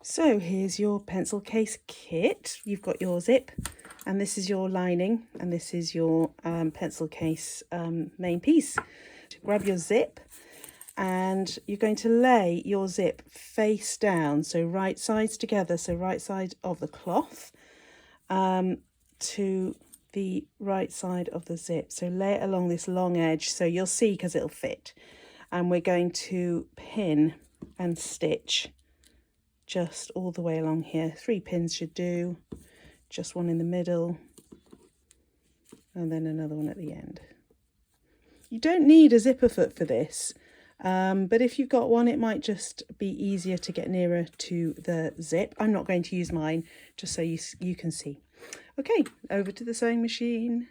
So here's your pencil case kit. You've got your zip, and this is your lining, and this is your pencil case main piece. Grab your zip, and you're going to lay your zip face down, so right sides together, so right side of the cloth to the right side of the zip. So lay it along this long edge, so you'll see because it'll fit. And we're going to pin and stitch just all the way along here. 3 pins should do, just one in the middle and then another one at the end. You don't need a zipper foot for this, but if you've got one, it might just be easier to get nearer to the zip. I'm not going to use mine, just so you can see. Okay, over to the sewing machine.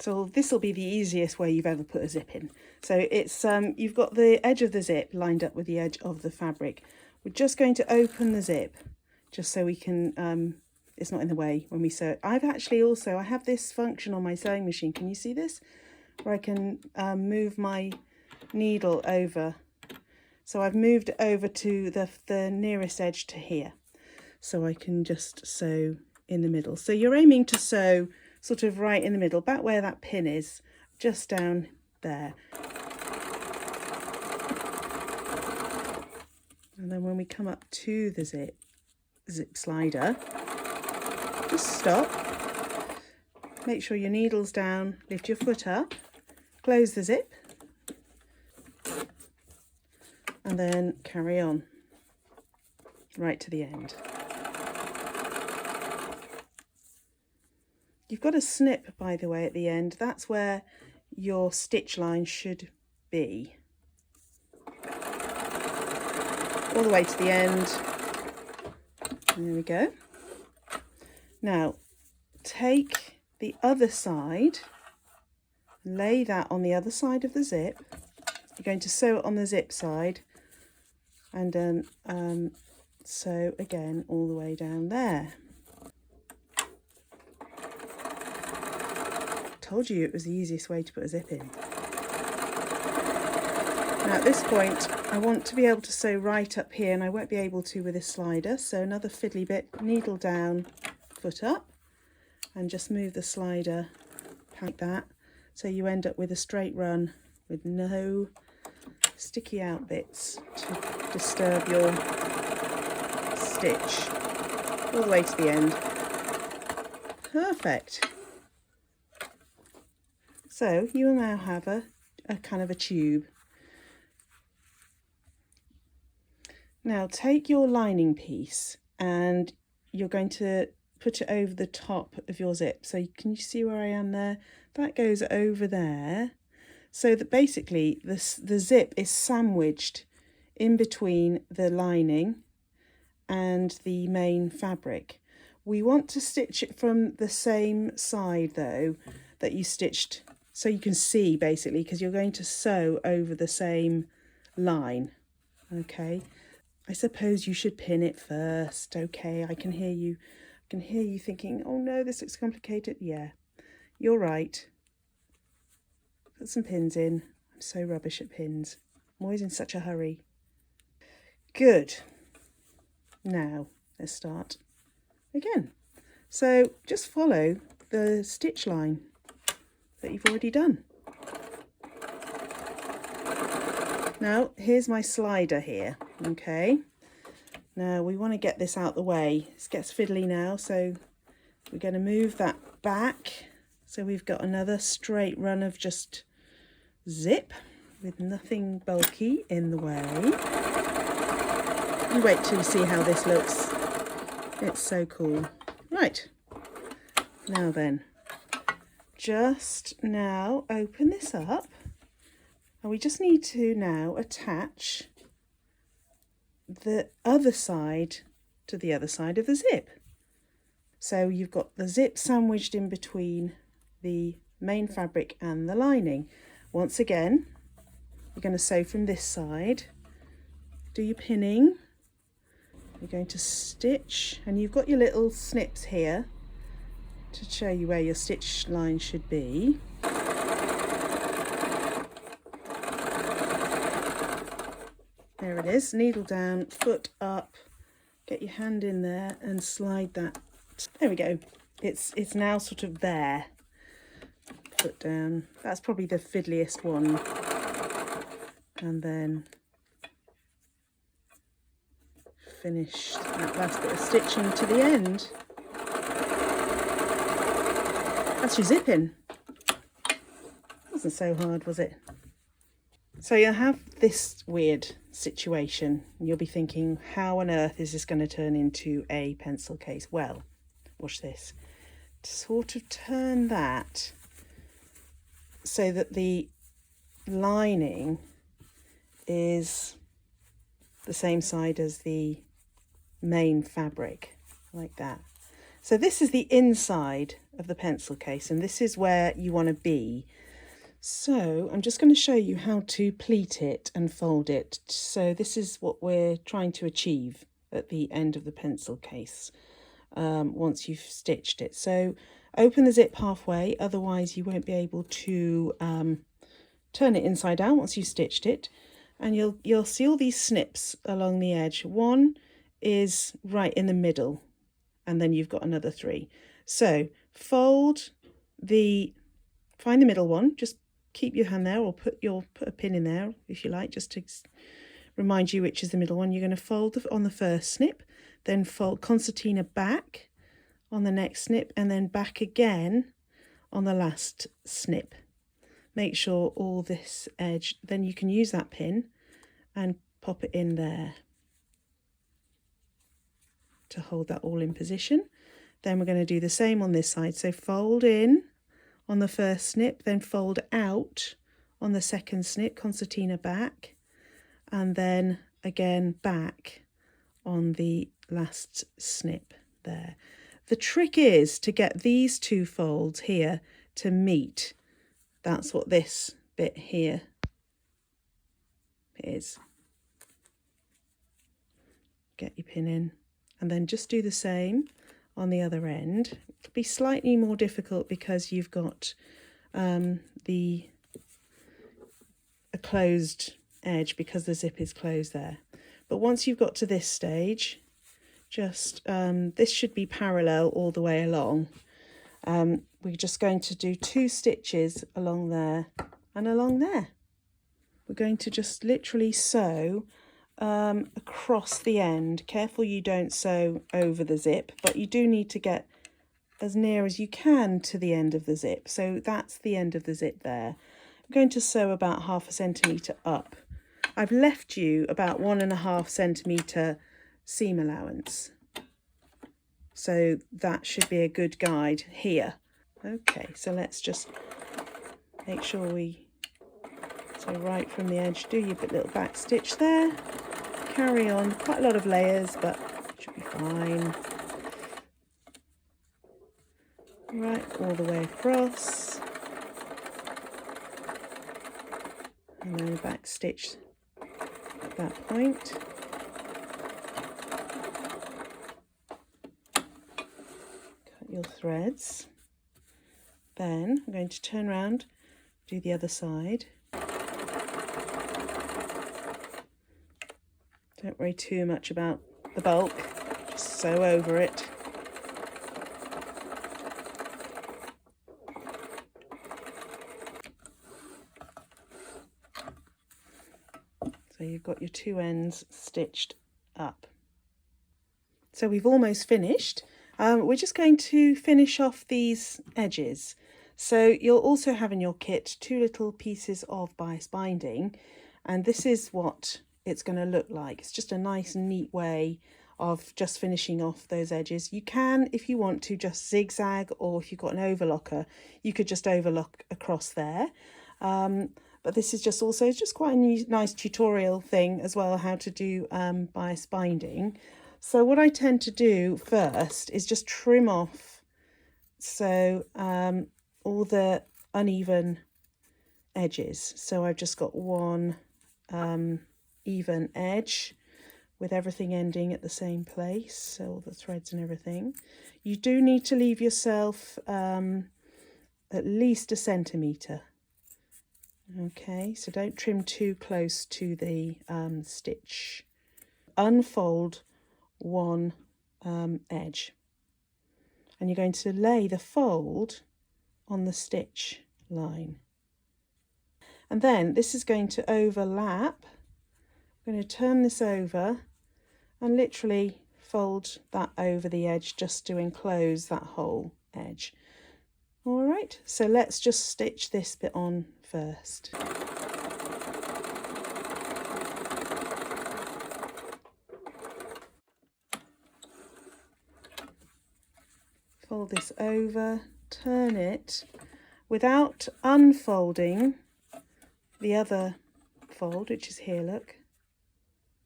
So this will be the easiest way you've ever put a zip in. So it's you've got the edge of the zip lined up with the edge of the fabric. We're just going to open the zip just so we can, it's not in the way when we sew. I have this function on my sewing machine. Can you see this? Where I can move my needle over. So I've moved it over to the nearest edge to here. So I can just sew in the middle. So you're aiming to sew sort of right in the middle, about where that pin is, just down there. And then when we come up to the zip slider, just stop, make sure your needle's down, lift your foot up, close the zip, and then carry on right to the end. You've got a snip, by the way, at the end. That's where your stitch line should be. All the way to the end. And there we go. Now, take the other side, lay that on the other side of the zip. You're going to sew it on the zip side, and then sew again all the way down there. Told you it was the easiest way to put a zip in. Now at this point I want to be able to sew right up here, and I won't be able to with this slider, so another fiddly bit, needle down, foot up, and just move the slider like that, so you end up with a straight run with no sticky out bits to disturb your stitch, all the way to the end. Perfect. So you will now have a kind of a tube. Now take your lining piece and you're going to put it over the top of your zip. So can you see where I am there? That goes over there, so that basically the zip is sandwiched in between the lining and the main fabric. We want to stitch it from the same side though that you stitched, so you can see basically, because you're going to sew over the same line. Okay, I suppose you should pin it first. Okay, I can hear you thinking, oh no, this looks complicated. Yeah, you're right. Put some pins in. I'm so rubbish at pins. I'm always in such a hurry. Good. Now let's start again. So just follow the stitch line that you've already done. Now here's my slider here. Okay, now we want to get this out the way. This gets fiddly now, so we're going to move that back, so we've got another straight run of just zip with nothing bulky in the way. You wait till you see how this looks. It's so cool. Right, now then, just now open this up, and we just need to now attach the other side to the other side of the zip. So you've got the zip sandwiched in between the main fabric and the lining. Once again, you're going to sew from this side, do your pinning, you're going to stitch, and you've got your little snips here to show you where your stitch line should be. There it is, needle down, foot up, get your hand in there and slide that. There we go. It's now sort of there. Put down. That's probably the fiddliest one. And then finish that last bit of stitching to the end. That's your zipping. Wasn't so hard, was it? So you'll have this weird situation. You'll be thinking, how on earth is this going to turn into a pencil case? Well, watch this. To sort of turn that so that the lining is the same side as the main fabric, like that. So this is the inside of the pencil case, and this is where you want to be. So I'm just going to show you how to pleat it and fold it. So this is what we're trying to achieve at the end of the pencil case once you've stitched it. So open the zip halfway, otherwise you won't be able to turn it inside out once you've stitched it. And you'll see all these snips along the edge. One is right in the middle, and then you've got another 3. So find the middle one, just keep your hand there, or put a pin in there if you like, just to remind you which is the middle one. You're going to fold on the first snip, then fold concertina back on the next snip, and then back again on the last snip. Make sure all this edge, then you can use that pin and pop it in there to hold that all in position. Then we're going to do the same on this side. So fold in on the first snip, then fold out on the second snip, concertina back, and then again back on the last snip there. The trick is to get these 2 folds here to meet. That's what this bit here is. Get your pin in, and then just do the same on the other end. It'll be slightly more difficult because you've got a closed edge because the zip is closed there. But once you've got to this stage, just this should be parallel all the way along. We're just going to do 2 stitches along there and along there. We're going to just literally sew across the end. Careful you don't sew over the zip, but you do need to get as near as you can to the end of the zip. So that's the end of the zip there. I'm going to sew about 1/2 centimetre up. I've left you about 1.5 centimetre seam allowance. So that should be a good guide here. Okay, so let's just make sure so right from the edge, do your little back stitch there. Carry on, quite a lot of layers, but it should be fine. Right, all the way across. And then back stitch at that point. Cut your threads. Then I'm going to turn around, do the other side. Don't worry too much about the bulk, just sew over it. So you've got your 2 ends stitched up. So we've almost finished. We're just going to finish off these edges. So you'll also have in your kit 2 little pieces of bias binding, and this is what it's going to look like. It's just a nice neat way of just finishing off those edges. You can, if you want to, just zigzag, or if you've got an overlocker, you could just overlock across there. But this is just quite a nice tutorial thing as well, how to do bias binding. So what I tend to do first is just trim off all the uneven edges. So I've just got one even edge with everything ending at the same place, so all the threads and everything. You do need to leave yourself at least 1 centimetre. Okay, so don't trim too close to the stitch. Unfold one edge. And you're going to lay the fold on the stitch line. And then this is going to overlap. I'm going to turn this over and literally fold that over the edge just to enclose that whole edge. All right, so let's just stitch this bit on first. Fold this over, turn it without unfolding the other fold, which is here, look.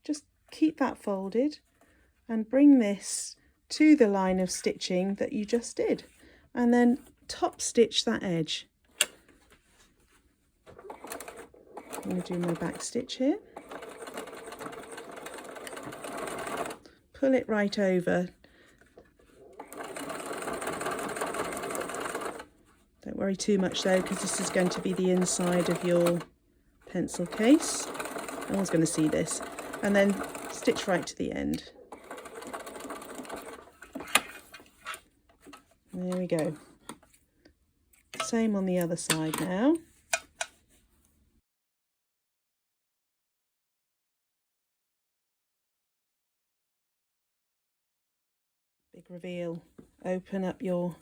Just keep that folded and bring this to the line of stitching that you just did, and then top stitch that edge. I'm going to do my back stitch here. Pull it right over. Don't worry too much though, because this is going to be the inside of your pencil case. No one's going to see this. And then stitch right to the end. There we go. Same on the other side now. Big reveal. Open up your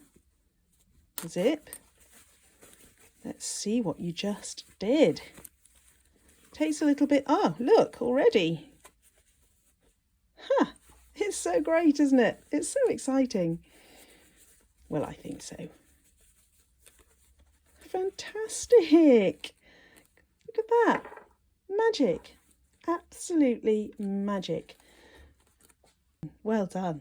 zip. Let's see what you just did. Takes a little bit. Oh, look, already. Huh, it's so great, isn't it? It's so exciting. Well, I think so. Fantastic. Look at that. Magic. Absolutely magic. Well done.